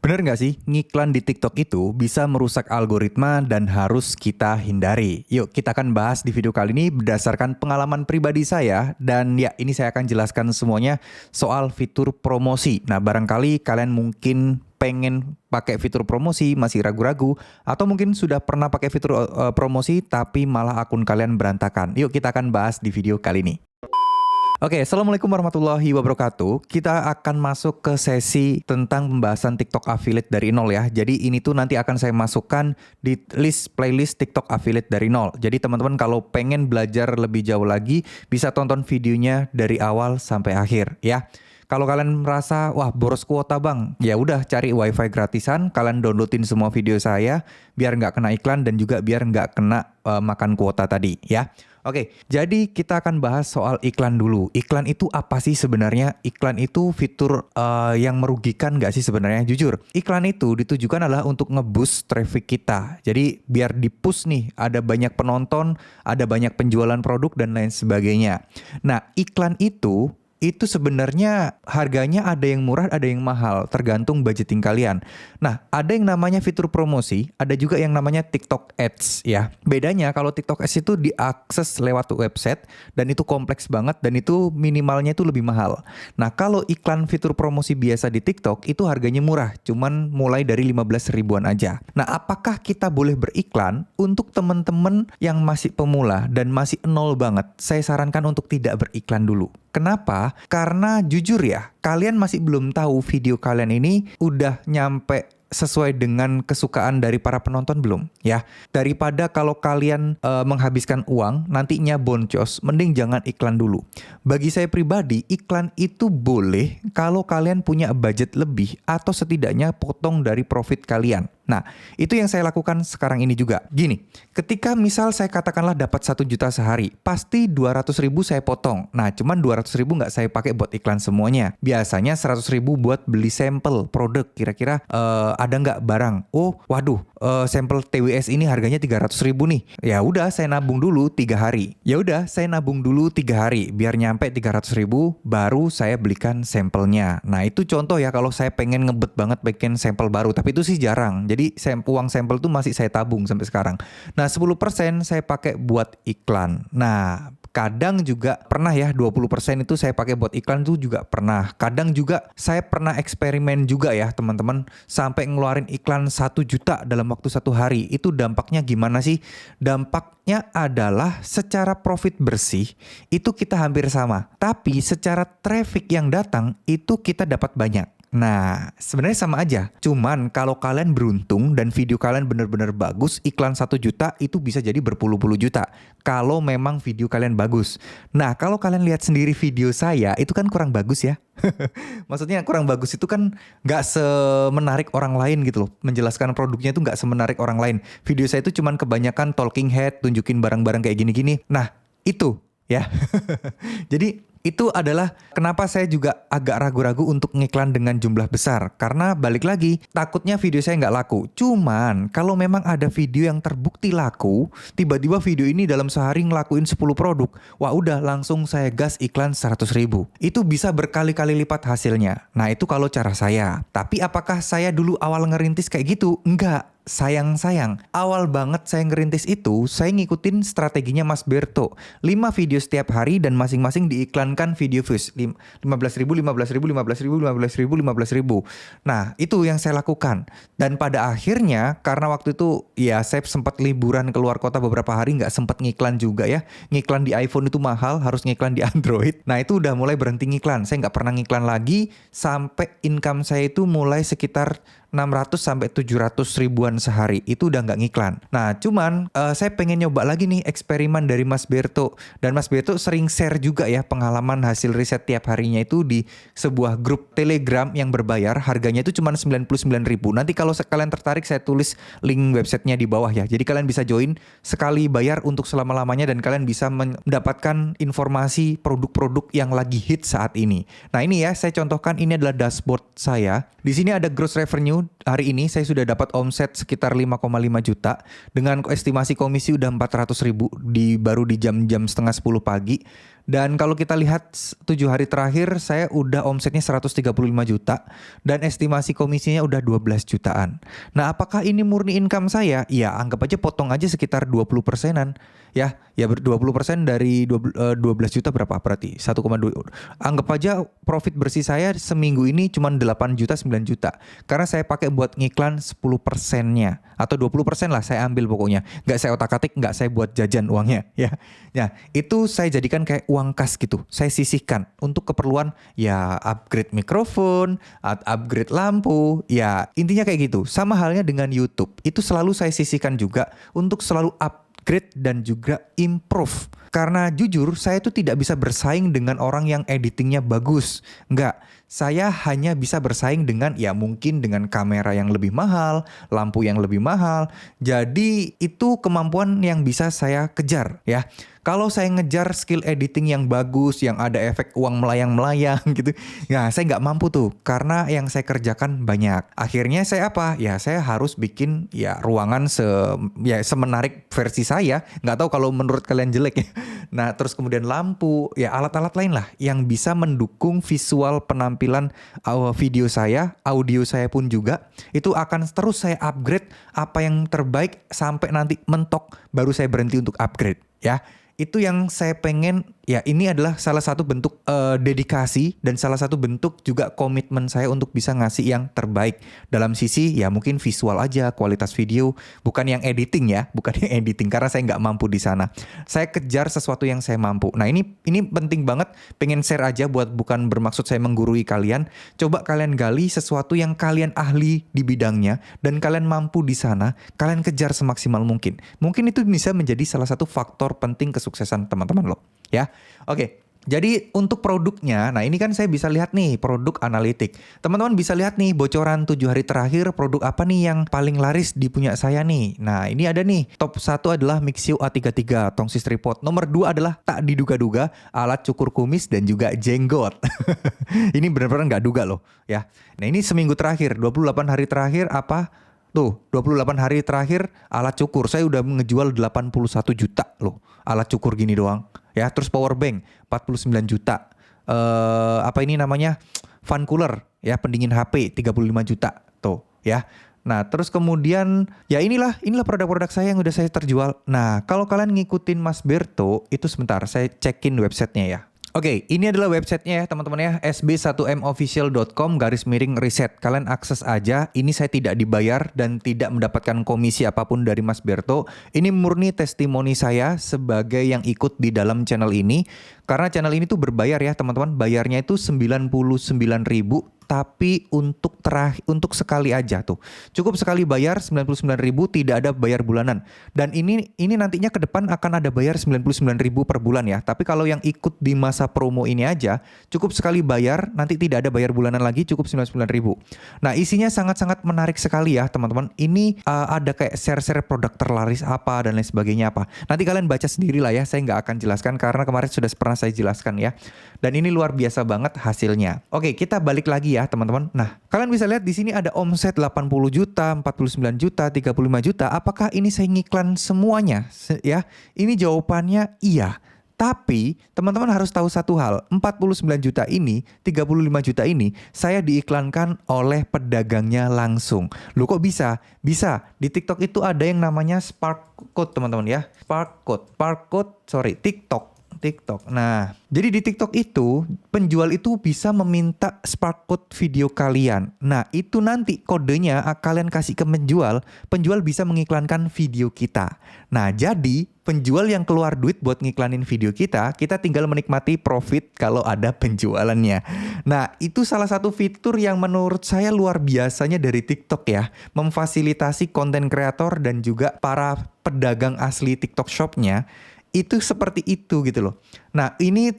Bener nggak sih, ngiklan di TikTok itu bisa merusak algoritma dan harus kita hindari. Yuk kita akan bahas di video kali ini berdasarkan pengalaman pribadi saya. Dan ya ini saya akan jelaskan semuanya soal fitur promosi. Nah barangkali kalian mungkin pengen pakai fitur promosi, masih ragu-ragu. Atau mungkin sudah pernah pakai fitur promosi tapi malah akun kalian berantakan. Yuk kita akan bahas di video kali ini. Oke, Assalamualaikum warahmatullahi wabarakatuh. Kita akan masuk ke sesi tentang pembahasan TikTok Affiliate dari nol ya. Jadi ini tuh nanti akan saya masukkan di playlist TikTok Affiliate dari nol. Jadi teman-teman kalau pengen belajar lebih jauh lagi, bisa tonton videonya dari awal sampai akhir ya. Kalau kalian merasa, wah boros kuota bang, ya udah cari wifi gratisan, kalian downloadin semua video saya, biar nggak kena iklan dan juga biar nggak kena makan kuota tadi ya. Oke, jadi kita akan bahas soal iklan dulu. Iklan itu apa sih sebenarnya? Iklan itu fitur yang merugikan nggak sih sebenarnya? Jujur, iklan itu ditujukan adalah untuk nge-boost traffic kita. Jadi biar di-push nih, ada banyak penonton, ada banyak penjualan produk dan lain sebagainya. Nah, iklan itu sebenarnya harganya ada yang murah, ada yang mahal, tergantung budgeting kalian. Nah, ada yang namanya fitur promosi, ada juga yang namanya TikTok Ads ya. Bedanya kalau TikTok Ads itu diakses lewat website dan itu kompleks banget dan itu minimalnya itu lebih mahal. Nah, kalau iklan fitur promosi biasa di TikTok itu harganya murah, cuman mulai dari 15 ribuan aja. Nah, apakah kita boleh beriklan? Untuk teman-teman yang masih pemula dan masih nol banget, saya sarankan untuk tidak beriklan dulu. Kenapa? Karena jujur ya, kalian masih belum tahu video kalian ini udah nyampe sesuai dengan kesukaan dari para penonton belum ya. Daripada kalau kalian menghabiskan uang nantinya boncos, mending jangan iklan dulu. Bagi saya pribadi, iklan itu boleh kalau kalian punya budget lebih atau setidaknya potong dari profit kalian. Nah, itu yang saya lakukan sekarang ini juga. Gini, ketika misal saya katakanlah dapat 1 juta sehari, pasti 200 ribu saya potong. Nah, cuman 200 ribu nggak saya pakai buat iklan semuanya. Biasanya 100 ribu buat beli sampel produk. Kira-kira ada nggak barang? Oh, waduh, sampel TWS ini harganya 300 ribu nih. Ya udah, saya nabung dulu 3 hari. Ya udah, saya nabung dulu 3 hari. Biar nyampe 300 ribu, baru saya belikan sampelnya. Nah, itu contoh ya kalau saya pengen ngebet banget bikin sampel baru. Tapi itu sih jarang. Jadi uang sampel tuh masih saya tabung sampai sekarang. Nah 10% saya pakai buat iklan. Nah kadang juga pernah ya 20% itu saya pakai buat iklan tuh juga pernah. Kadang juga saya pernah eksperimen juga ya teman-teman. Sampai ngeluarin iklan 1 juta dalam waktu 1 hari. Itu dampaknya gimana sih? Dampaknya adalah secara profit bersih itu kita hampir sama. Tapi secara traffic yang datang itu kita dapat banyak. Nah, sebenarnya sama aja. Cuman kalau kalian beruntung dan video kalian benar-benar bagus, iklan 1 juta itu bisa jadi berpuluh-puluh juta. Kalau memang video kalian bagus. Nah, kalau kalian lihat sendiri video saya, itu kan kurang bagus ya. Maksudnya kurang bagus itu kan nggak semenarik orang lain gitu loh. Menjelaskan produknya itu nggak semenarik orang lain. Video saya itu cuman kebanyakan talking head, tunjukin barang-barang kayak gini-gini. Nah, itu ya. Jadi itu adalah kenapa saya juga agak ragu-ragu untuk ngiklan dengan jumlah besar. Karena balik lagi, takutnya video saya nggak laku. Cuman kalau memang ada video yang terbukti laku, tiba-tiba video ini dalam sehari ngelakuin 10 produk. Wah udah langsung saya gas iklan 100 ribu. Itu bisa berkali-kali lipat hasilnya. Nah itu kalau cara saya. Tapi apakah saya dulu awal ngerintis kayak gitu? Enggak. Sayang, awal banget saya ngerintis itu, saya ngikutin strateginya Mas Berto. 5 video setiap hari dan masing-masing diiklankan video views. 15 ribu, 15 ribu, 15 ribu, 15 ribu, 15 ribu. Nah, itu yang saya lakukan. Dan pada akhirnya, karena waktu itu ya saya sempat liburan keluar kota beberapa hari, nggak sempat ngiklan juga ya. Ngiklan di iPhone itu mahal, harus ngiklan di Android. Nah, itu udah mulai berhenti ngiklan. Saya nggak pernah ngiklan lagi, sampai income saya itu mulai sekitar 600 sampai 700 ribuan sehari. Itu udah nggak ngiklan. Nah cuman saya pengen nyoba lagi nih eksperimen dari Mas Berto. Dan Mas Berto sering share juga ya pengalaman hasil riset tiap harinya itu di sebuah grup Telegram yang berbayar. Harganya itu cuma 99 ribu. Nanti kalau kalian tertarik saya tulis link websitenya di bawah ya. Jadi kalian bisa join sekali bayar untuk selama-lamanya dan kalian bisa mendapatkan informasi produk-produk yang lagi hit saat ini. Nah ini ya saya contohkan, ini adalah dashboard saya. Di sini ada gross revenue. Hari ini saya sudah dapat omset sekitar 5,5 juta dengan estimasi komisi udah 400 ribu baru di jam-jam setengah 10 pagi. Dan kalau kita lihat 7 hari terakhir saya udah omsetnya 135 juta dan estimasi komisinya udah 12 jutaan. Nah, apakah ini murni income saya? Ya, anggap aja potong aja sekitar 20%-an. Ya 20% dari 12 juta berapa berarti? 1,2. Anggap aja profit bersih saya seminggu ini cuma 8 juta 9 juta. Karena saya pakai buat ngiklan 10%-nya atau 20% lah saya ambil pokoknya. Nggak saya otak-atik, nggak saya buat jajan uangnya ya. Nah, itu saya jadikan kayak uang kas gitu. Saya sisihkan untuk keperluan ya upgrade mikrofon, upgrade lampu, ya intinya kayak gitu. Sama halnya dengan YouTube. Itu selalu saya sisihkan juga untuk selalu upgrade dan juga improve. Karena jujur saya itu tidak bisa bersaing dengan orang yang editingnya bagus. Enggak, saya hanya bisa bersaing dengan ya mungkin dengan kamera yang lebih mahal, lampu yang lebih mahal. Jadi itu kemampuan yang bisa saya kejar ya. Kalau saya ngejar skill editing yang bagus, yang ada efek uang melayang-melayang gitu, ya saya nggak mampu tuh, karena yang saya kerjakan banyak. Akhirnya saya apa? Ya saya harus bikin ya ruangan semenarik versi saya. Nggak tahu kalau menurut kalian jelek ya. Nah terus kemudian lampu, ya alat-alat lain lah yang bisa mendukung visual penampilan video saya, audio saya pun juga. Itu akan terus saya upgrade apa yang terbaik sampai nanti mentok, baru saya berhenti untuk upgrade ya. Itu yang saya pengen, ya ini adalah salah satu bentuk dedikasi dan salah satu bentuk juga komitmen saya untuk bisa ngasih yang terbaik dalam sisi ya mungkin visual aja, kualitas video, bukan yang editing ya, bukan yang editing karena saya nggak mampu di sana. Saya kejar sesuatu yang saya mampu. Nah ini penting banget, pengen share aja bukan bermaksud saya menggurui kalian. Coba kalian gali sesuatu yang kalian ahli di bidangnya dan kalian mampu di sana, kalian kejar semaksimal mungkin. Mungkin itu bisa menjadi salah satu faktor penting kesuksesan teman-teman lo ya. Oke, jadi untuk produknya, nah ini kan saya bisa lihat nih produk analitik. Teman-teman bisa lihat nih bocoran 7 hari terakhir produk apa nih yang paling laris di punya saya nih. Nah ini ada nih, top 1 adalah Mixio A33 tongsis tripod. Nomor 2 adalah tak diduga-duga alat cukur kumis dan juga jenggot. Ini benar-benar nggak duga loh ya. Nah ini seminggu terakhir, 28 hari terakhir apa? Tuh, 28 hari terakhir alat cukur saya udah ngejual 81 juta loh. Alat cukur gini doang. Ya, terus power bank 49 juta. Apa ini namanya? Fan cooler ya, pendingin HP 35 juta tuh ya. Nah, terus kemudian ya inilah produk-produk saya yang udah saya terjual. Nah, kalau kalian ngikutin Mas Berto, itu sebentar saya cekin websitenya ya. Oke, ini adalah websitenya ya teman-teman ya, sb1mofficial.com/riset. Kalian akses aja, ini saya tidak dibayar dan tidak mendapatkan komisi apapun dari Mas Berto. Ini murni testimoni saya sebagai yang ikut di dalam channel ini. Karena channel ini tuh berbayar ya teman-teman, bayarnya itu 99.000 tapi untuk sekali aja tuh. Cukup sekali bayar 99.000, tidak ada bayar bulanan. Dan ini nantinya ke depan akan ada bayar 99.000 per bulan ya. Tapi kalau yang ikut di masa promo ini aja, cukup sekali bayar, nanti tidak ada bayar bulanan lagi, cukup 99.000. Nah, isinya sangat-sangat menarik sekali ya, teman-teman. Ini ada kayak share-share produk terlaris apa dan lain sebagainya apa. Nanti kalian baca sendiri lah ya, saya nggak akan jelaskan karena kemarin sudah pernah saya jelaskan ya. Dan ini luar biasa banget hasilnya. Oke, kita balik lagi ya teman-teman. Nah, kalian bisa lihat di sini ada omset 80 juta, 49 juta, 35 juta. Apakah ini saya ngiklan semuanya? Ya, ini jawabannya iya. Tapi teman-teman harus tahu satu hal, 49 juta ini, 35 juta ini saya diiklankan oleh pedagangnya langsung. Loh kok bisa? Bisa. Di TikTok itu ada yang namanya Spark Code teman-teman ya. TikTok. Nah, jadi di TikTok itu penjual itu bisa meminta Spark Code video kalian. Nah, itu nanti kodenya kalian kasih ke penjual bisa mengiklankan video kita. Nah, jadi penjual yang keluar duit buat ngiklanin video kita tinggal menikmati profit kalau ada penjualannya. Nah, itu salah satu fitur yang menurut saya luar biasanya dari TikTok ya, memfasilitasi konten kreator dan juga para pedagang asli TikTok Shop-nya. Itu seperti itu gitu loh. Nah ini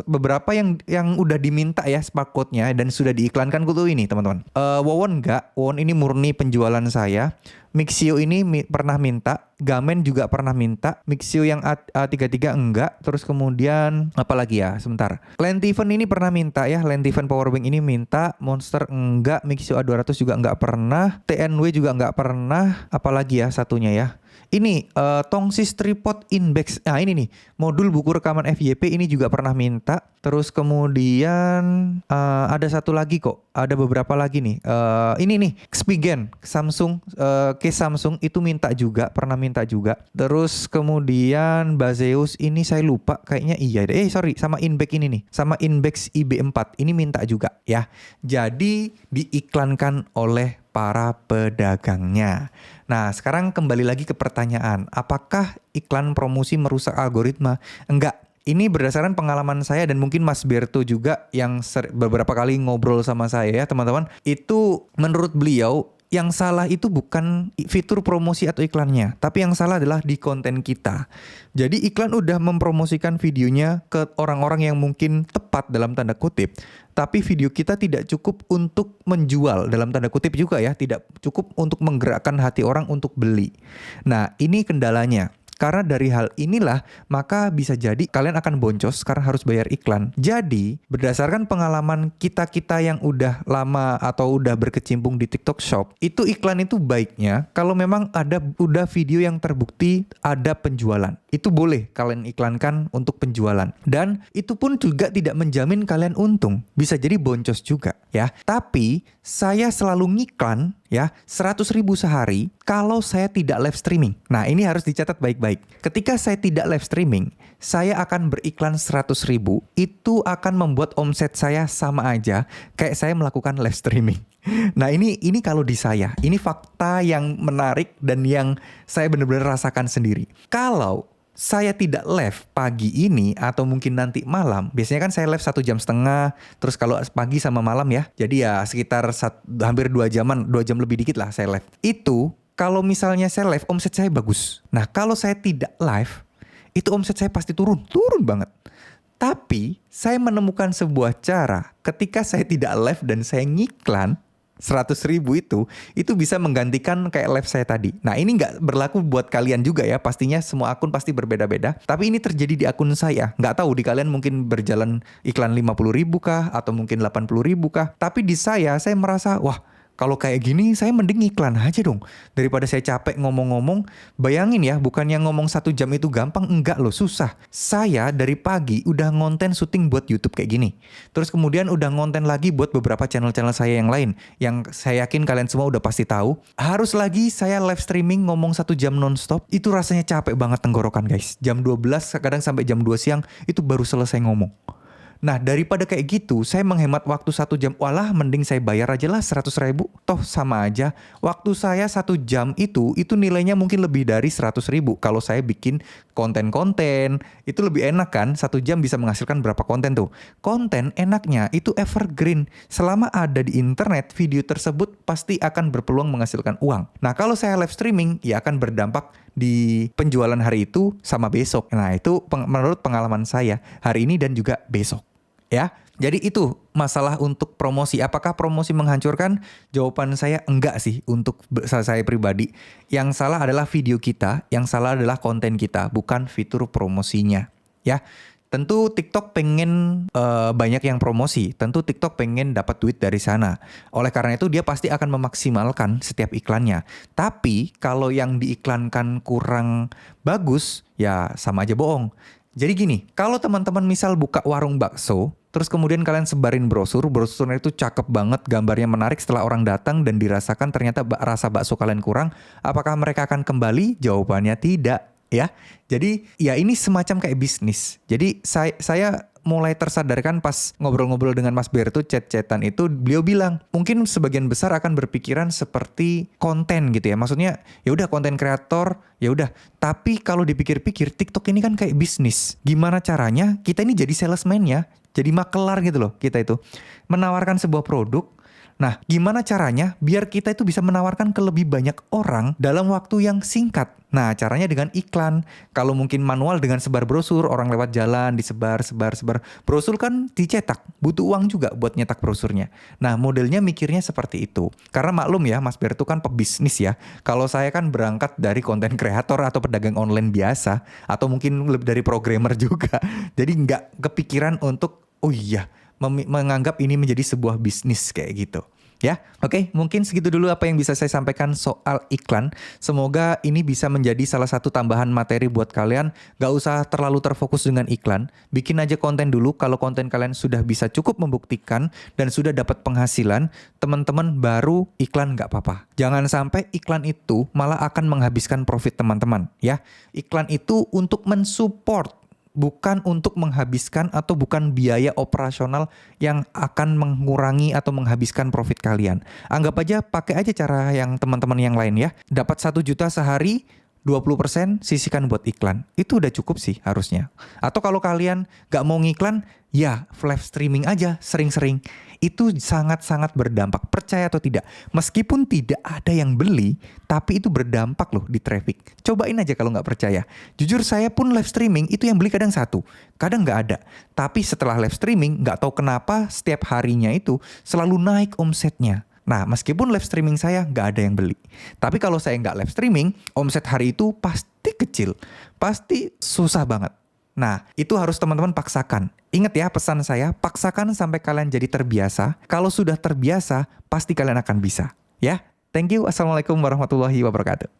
beberapa yang udah diminta ya Spark Code-nya dan sudah diiklankan kutu ini teman-teman. Wowon ini murni penjualan saya. Mixio ini pernah minta, Gamen juga pernah minta, Mixio yang A33 enggak, terus kemudian apa lagi ya, sebentar. Lentiven ini pernah minta ya, Lentiven Powerbank ini minta, Monster enggak, Mixio A200 juga enggak pernah, TNW juga enggak pernah, apalagi ya satunya ya. Ini Tongsis Tripod Index. Nah ini nih, modul buku rekaman FYP ini juga pernah minta. Terus kemudian ada satu lagi kok, ada beberapa lagi nih. Ini nih, Spigen Samsung, case Samsung itu minta juga, pernah minta juga. Terus kemudian Baseus ini saya lupa, kayaknya iya deh. Sorry, sama Inbex ini nih, sama Inbex IB4 ini minta juga ya. Jadi diiklankan oleh para pedagangnya. Nah, sekarang kembali lagi ke pertanyaan, apakah iklan promosi merusak algoritma? Enggak. Ini berdasarkan pengalaman saya dan mungkin Mas Berto juga yang beberapa kali ngobrol sama saya ya teman-teman. Itu menurut beliau yang salah itu bukan fitur promosi atau iklannya, tapi yang salah adalah di konten kita. Jadi iklan udah mempromosikan videonya ke orang-orang yang mungkin tepat dalam tanda kutip, tapi video kita tidak cukup untuk menjual dalam tanda kutip juga ya, tidak cukup untuk menggerakkan hati orang untuk beli. Nah, ini kendalanya. Karena dari hal inilah maka bisa jadi kalian akan boncos karena harus bayar iklan. Jadi berdasarkan pengalaman kita-kita yang udah lama atau udah berkecimpung di TikTok Shop, itu iklan itu baiknya kalau memang udah video yang terbukti ada penjualan. Itu boleh kalian iklankan untuk penjualan. Dan itu pun juga tidak menjamin kalian untung. Bisa jadi boncos juga ya. Tapi saya selalu ngiklan ya 100.000 sehari kalau saya tidak live streaming. Nah ini harus dicatat baik-baik. Ketika saya tidak live streaming, saya akan beriklan 100.000. Itu akan membuat omset saya sama aja kayak saya melakukan live streaming. Nah ini kalau di saya, ini fakta yang menarik dan yang saya benar-benar rasakan sendiri. Kalau saya tidak live pagi ini atau mungkin nanti malam, biasanya kan saya live 1,5 jam, terus kalau pagi sama malam ya, jadi ya sekitar hampir 2 jaman, 2 jam lebih dikit lah saya live. Itu kalau misalnya saya live, omset saya bagus. Nah kalau saya tidak live, itu omset saya pasti turun banget. Tapi saya menemukan sebuah cara ketika saya tidak live dan saya ngiklan 100.000 itu bisa menggantikan kayak live saya tadi. Nah ini nggak berlaku buat kalian juga ya, pastinya semua akun pasti berbeda-beda. Tapi ini terjadi di akun saya. Nggak tahu di kalian mungkin berjalan iklan 50.000 kah atau mungkin 80.000 kah. Tapi di saya merasa wah, kalau kayak gini saya mending iklan aja dong. Daripada saya capek ngomong-ngomong. Bayangin ya, bukannya ngomong 1 jam itu gampang. Enggak loh, susah. Saya dari pagi udah ngonten syuting buat YouTube kayak gini. Terus kemudian udah ngonten lagi buat beberapa channel-channel saya yang lain. Yang saya yakin kalian semua udah pasti tahu. Harus lagi saya live streaming ngomong 1 jam nonstop. Itu rasanya capek banget tenggorokan guys. Jam 12 kadang sampai jam 2 siang itu baru selesai ngomong. Nah daripada kayak gitu, saya menghemat waktu 1 jam. Walah mending saya bayar aja lah 100.000. Toh sama aja. Waktu saya 1 jam itu nilainya mungkin lebih dari 100.000. Kalau saya bikin konten-konten, itu lebih enak kan. 1 jam bisa menghasilkan berapa konten tuh. Konten enaknya itu evergreen. Selama ada di internet, video tersebut pasti akan berpeluang menghasilkan uang. Nah kalau saya live streaming, ya akan berdampak di penjualan hari itu sama besok. Nah itu menurut pengalaman saya hari ini dan juga besok. Ya, jadi itu masalah untuk promosi. Apakah promosi menghancurkan? Jawaban saya enggak sih untuk saya pribadi. Yang salah adalah video kita, yang salah adalah konten kita, bukan fitur promosinya. Ya, tentu TikTok pengen banyak yang promosi. Tentu TikTok pengen dapat duit dari sana. Oleh karena itu dia pasti akan memaksimalkan setiap iklannya. Tapi kalau yang diiklankan kurang bagus, ya sama aja bohong. Jadi gini, kalau teman-teman misal buka warung bakso, terus kemudian kalian sebarin brosurnya itu cakep banget, gambarnya menarik, setelah orang datang dan dirasakan ternyata rasa bakso kalian kurang, apakah mereka akan kembali? Jawabannya tidak, ya. Jadi ya ini semacam kayak bisnis. Jadi saya mulai tersadarkan pas ngobrol-ngobrol dengan Mas Berto, chat-chatan itu, beliau bilang mungkin sebagian besar akan berpikiran seperti konten gitu ya. Maksudnya ya udah konten kreator, ya udah. Tapi kalau dipikir-pikir TikTok ini kan kayak bisnis. Gimana caranya kita ini jadi salesman ya, jadi makelar gitu loh kita itu. Menawarkan sebuah produk. Nah, gimana caranya biar kita itu bisa menawarkan ke lebih banyak orang dalam waktu yang singkat? Nah, caranya dengan iklan. Kalau mungkin manual dengan sebar brosur, orang lewat jalan disebar. Brosur kan dicetak, butuh uang juga buat nyetak brosurnya. Nah, modelnya mikirnya seperti itu. Karena maklum ya, Mas Berto kan pebisnis ya. Kalau saya kan berangkat dari konten kreator atau pedagang online biasa, atau mungkin lebih dari programmer juga. Jadi nggak kepikiran untuk, oh iya, menganggap ini menjadi sebuah bisnis kayak gitu. Ya, oke, mungkin segitu dulu apa yang bisa saya sampaikan soal iklan. Semoga ini bisa menjadi salah satu tambahan materi buat kalian. Gak usah terlalu terfokus dengan iklan. Bikin aja konten dulu. Kalau konten kalian sudah bisa cukup membuktikan dan sudah dapat penghasilan, teman-teman baru iklan gak apa-apa. Jangan sampai iklan itu malah akan menghabiskan profit teman-teman. Ya, iklan itu untuk mensupport, bukan untuk menghabiskan atau bukan biaya operasional yang akan mengurangi atau menghabiskan profit kalian. Anggap aja, pakai aja cara yang teman-teman yang lain ya. Dapat 1 juta sehari, 20% sisihkan buat iklan. Itu udah cukup sih harusnya. Atau kalau kalian gak mau ngiklan, ya live streaming aja sering-sering. Itu sangat-sangat berdampak, percaya atau tidak. Meskipun tidak ada yang beli, tapi itu berdampak loh di traffic. Cobain aja kalau nggak percaya. Jujur saya pun live streaming itu yang beli kadang 1, kadang nggak ada. Tapi setelah live streaming, nggak tahu kenapa setiap harinya itu selalu naik omsetnya. Nah, meskipun live streaming saya nggak ada yang beli. Tapi kalau saya nggak live streaming, omset hari itu pasti kecil. Pasti susah banget. Nah, itu harus teman-teman paksakan. Ingat ya pesan saya, paksakan sampai kalian jadi terbiasa. Kalau sudah terbiasa, pasti kalian akan bisa. Ya, thank you. Assalamualaikum warahmatullahi wabarakatuh.